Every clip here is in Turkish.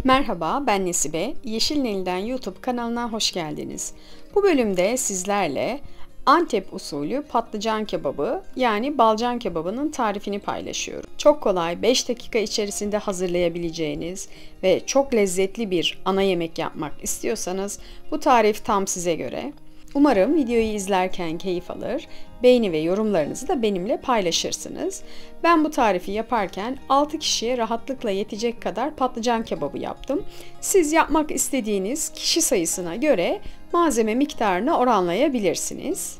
Merhaba, ben Nesibe. Yeşil Nil'den YouTube kanalına hoş geldiniz. Bu bölümde sizlerle Antep usulü patlıcan kebabı yani balcan kebabının tarifini paylaşıyorum. Çok kolay, 5 dakika içerisinde hazırlayabileceğiniz ve çok lezzetli bir ana yemek yapmak istiyorsanız bu tarif tam size göre. Umarım videoyu izlerken keyif alır, beğeni ve yorumlarınızı da benimle paylaşırsınız. Ben bu tarifi yaparken 6 kişiye rahatlıkla yetecek kadar patlıcan kebabı yaptım. Siz yapmak istediğiniz kişi sayısına göre malzeme miktarını oranlayabilirsiniz.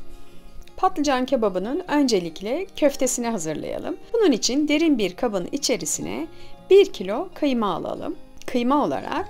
Patlıcan kebabının öncelikle köftesini hazırlayalım. Bunun için derin bir kabın içerisine 1 kilo kıyma alalım. Kıyma olarak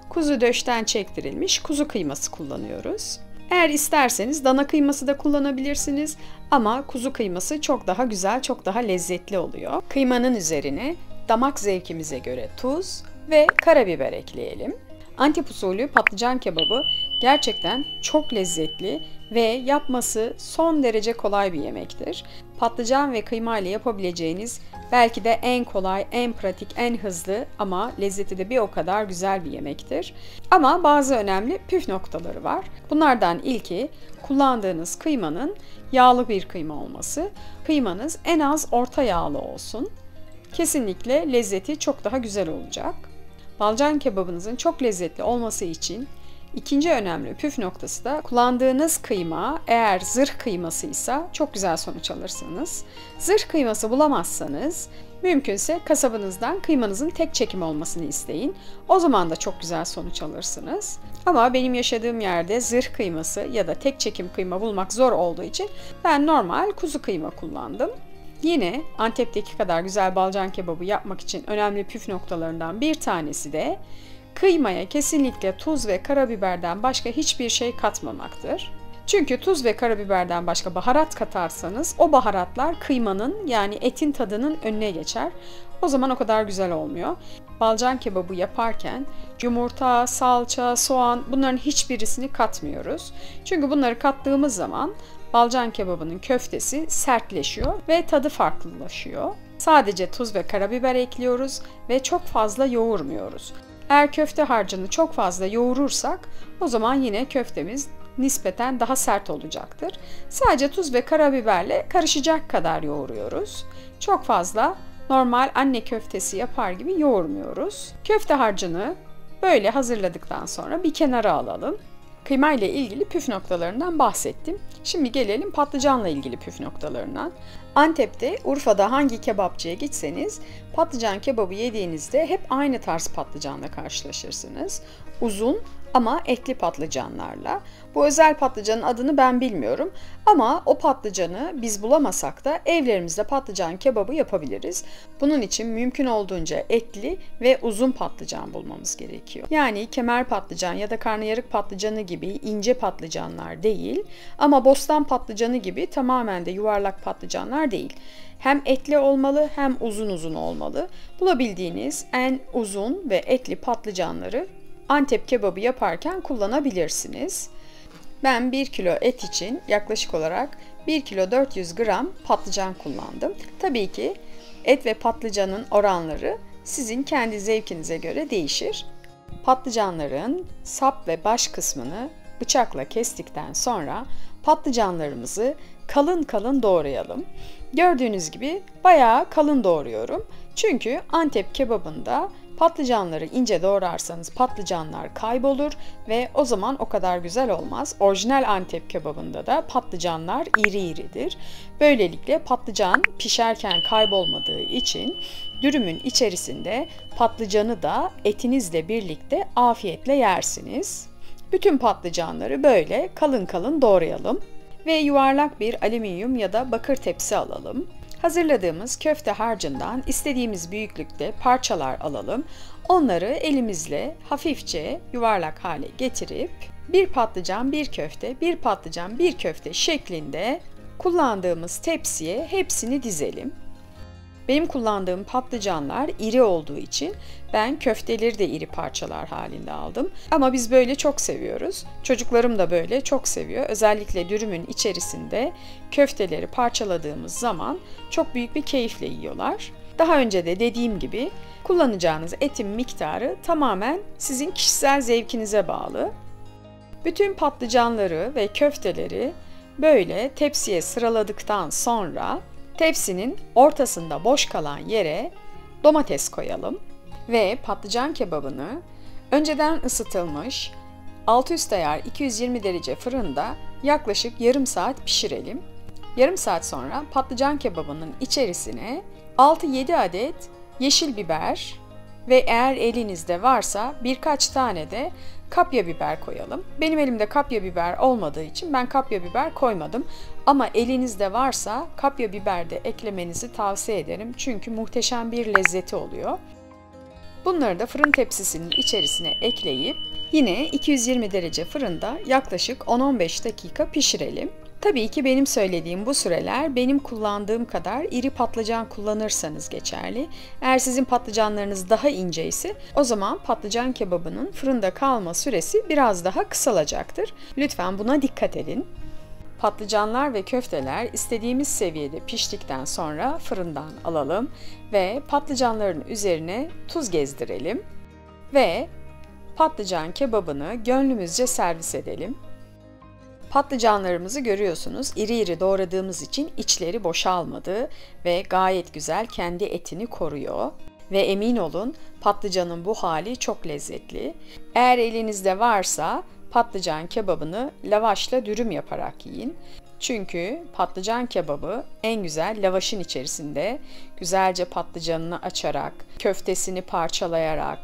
kuzu döşten çektirilmiş kuzu kıyması kullanıyoruz. Eğer isterseniz dana kıyması da kullanabilirsiniz ama kuzu kıyması çok daha güzel, çok daha lezzetli oluyor. Kıymanın üzerine damak zevkimize göre tuz ve karabiber ekleyelim. Antep usulü patlıcan kebabı gerçekten çok lezzetli ve yapması son derece kolay bir yemektir. Patlıcan ve kıyma ile yapabileceğiniz belki de en kolay, en pratik, en hızlı ama lezzeti de bir o kadar güzel bir yemektir. Ama bazı önemli püf noktaları var. Bunlardan ilki kullandığınız kıymanın yağlı bir kıyma olması. Kıymanız en az orta yağlı olsun. Kesinlikle lezzeti çok daha güzel olacak. Balcan kebabınızın çok lezzetli olması için ikinci önemli püf noktası da kullandığınız kıyma eğer zırh kıymasıysa çok güzel sonuç alırsınız. Zırh kıyması bulamazsanız mümkünse kasabınızdan kıymanızın tek çekim olmasını isteyin. O zaman da çok güzel sonuç alırsınız. Ama benim yaşadığım yerde zırh kıyması ya da tek çekim kıyma bulmak zor olduğu için ben normal kuzu kıyma kullandım. Yine Antep'teki kadar güzel balcan kebabı yapmak için önemli püf noktalarından bir tanesi de kıymaya kesinlikle tuz ve karabiberden başka hiçbir şey katmamaktır. Çünkü tuz ve karabiberden başka baharat katarsanız o baharatlar kıymanın yani etin tadının önüne geçer. O zaman o kadar güzel olmuyor. Balcan kebabı yaparken yumurta, salça, soğan bunların hiçbirisini katmıyoruz. Çünkü bunları kattığımız zaman balcan kebabının köftesi sertleşiyor ve tadı farklılaşıyor. Sadece tuz ve karabiber ekliyoruz ve çok fazla yoğurmuyoruz. Eğer köfte harcını çok fazla yoğurursak o zaman yine köftemiz nispeten daha sert olacaktır. Sadece tuz ve karabiberle karışacak kadar yoğuruyoruz. Çok fazla normal anne köftesi yapar gibi yoğurmuyoruz. Köfte harcını böyle hazırladıktan sonra bir kenara alalım. Kıyma ile ilgili püf noktalarından bahsettim. Şimdi gelelim patlıcanla ilgili püf noktalarına. Antep'te, Urfa'da hangi kebapçıya gitseniz patlıcan kebabı yediğinizde hep aynı tarz patlıcanla karşılaşırsınız. Uzun ama etli patlıcanlarla. Bu özel patlıcanın adını ben bilmiyorum ama o patlıcanı biz bulamasak da evlerimizde patlıcan kebabı yapabiliriz. Bunun için mümkün olduğunca etli ve uzun patlıcan bulmamız gerekiyor. Yani kemer patlıcan ya da karnıyarık patlıcanı gibi ince patlıcanlar değil ama bostan patlıcanı gibi tamamen de yuvarlak patlıcanlar değil. Hem etli olmalı hem uzun uzun olmalı. Bulabildiğiniz en uzun ve etli patlıcanları Antep kebabı yaparken kullanabilirsiniz. Ben 1 kilo et için yaklaşık olarak 1 kilo 400 gram patlıcan kullandım. Tabii ki et ve patlıcanın oranları sizin kendi zevkinize göre değişir. Patlıcanların sap ve baş kısmını bıçakla kestikten sonra patlıcanlarımızı kalın kalın doğrayalım. Gördüğünüz gibi bayağı kalın doğruyorum. Çünkü Antep kebabında patlıcanları ince doğrarsanız patlıcanlar kaybolur ve o zaman o kadar güzel olmaz. Orijinal Antep kebabında da patlıcanlar iri iridir. Böylelikle patlıcan pişerken kaybolmadığı için dürümün içerisinde patlıcanı da etinizle birlikte afiyetle yersiniz. Bütün patlıcanları böyle kalın kalın doğrayalım ve yuvarlak bir alüminyum ya da bakır tepsi alalım. Hazırladığımız köfte harcından istediğimiz büyüklükte parçalar alalım. Onları elimizle hafifçe yuvarlak hale getirip bir patlıcan bir köfte, bir patlıcan bir köfte şeklinde kullandığımız tepsiye hepsini dizelim. Benim kullandığım patlıcanlar iri olduğu için ben köfteleri de iri parçalar halinde aldım. Ama biz böyle çok seviyoruz. Çocuklarım da böyle çok seviyor. Özellikle dürümün içerisinde köfteleri parçaladığımız zaman çok büyük bir keyifle yiyorlar. Daha önce de dediğim gibi kullanacağınız etin miktarı tamamen sizin kişisel zevkinize bağlı. Bütün patlıcanları ve köfteleri böyle tepsiye sıraladıktan sonra tepsinin ortasında boş kalan yere domates koyalım ve patlıcan kebabını önceden ısıtılmış alt üst ayar 220 derece fırında yaklaşık yarım saat pişirelim. Yarım saat sonra patlıcan kebabının içerisine 6-7 adet yeşil biber ve eğer elinizde varsa birkaç tane de kapya biber koyalım. Benim elimde kapya biber olmadığı için ben kapya biber koymadım. Ama elinizde varsa kapya biber de eklemenizi tavsiye ederim. Çünkü muhteşem bir lezzeti oluyor. Bunları da fırın tepsisinin içerisine ekleyip yine 220 derece fırında yaklaşık 10-15 dakika pişirelim. Tabii ki benim söylediğim bu süreler benim kullandığım kadar iri patlıcan kullanırsanız geçerli. Eğer sizin patlıcanlarınız daha ince ise o zaman patlıcan kebabının fırında kalma süresi biraz daha kısalacaktır. Lütfen buna dikkat edin. Patlıcanlar ve köfteler istediğimiz seviyede piştikten sonra fırından alalım ve patlıcanların üzerine tuz gezdirelim ve patlıcan kebabını gönlümüzce servis edelim. Patlıcanlarımızı görüyorsunuz, iri iri doğradığımız için içleri boşalmadı ve gayet güzel kendi etini koruyor. Ve emin olun patlıcanın bu hali çok lezzetli. Eğer elinizde varsa patlıcan kebabını lavaşla dürüm yaparak yiyin. Çünkü patlıcan kebabı en güzel lavaşın içerisinde güzelce patlıcanını açarak, köftesini parçalayarak,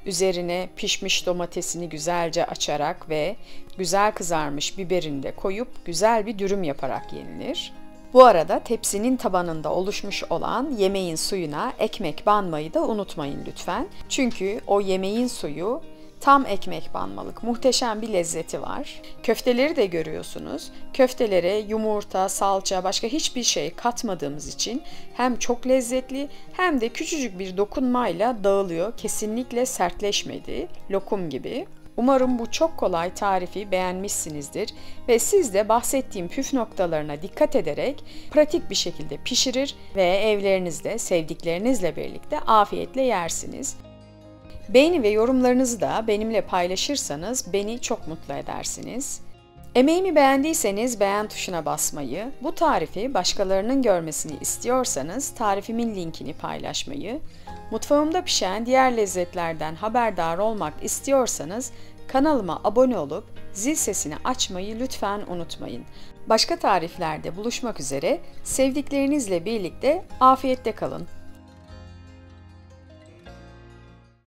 üzerine pişmiş domatesini güzelce açarak ve güzel kızarmış biberini de koyup güzel bir dürüm yaparak yenilir. Bu arada tepsinin tabanında oluşmuş olan yemeğin suyuna ekmek banmayı da unutmayın lütfen. Çünkü o yemeğin suyu tam ekmek banmalık, muhteşem bir lezzeti var. Köfteleri de görüyorsunuz. Köftelere yumurta, salça, başka hiçbir şey katmadığımız için hem çok lezzetli hem de küçücük bir dokunmayla dağılıyor. Kesinlikle sertleşmedi, lokum gibi. Umarım bu çok kolay tarifi beğenmişsinizdir ve siz de bahsettiğim püf noktalarına dikkat ederek pratik bir şekilde pişirir ve evlerinizde sevdiklerinizle birlikte afiyetle yersiniz. Beğeni ve yorumlarınızı da benimle paylaşırsanız beni çok mutlu edersiniz. Emeğimi beğendiyseniz beğen tuşuna basmayı, bu tarifi başkalarının görmesini istiyorsanız tarifimin linkini paylaşmayı, mutfağımda pişen diğer lezzetlerden haberdar olmak istiyorsanız kanalıma abone olup zil sesini açmayı lütfen unutmayın. Başka tariflerde buluşmak üzere, sevdiklerinizle birlikte afiyette kalın.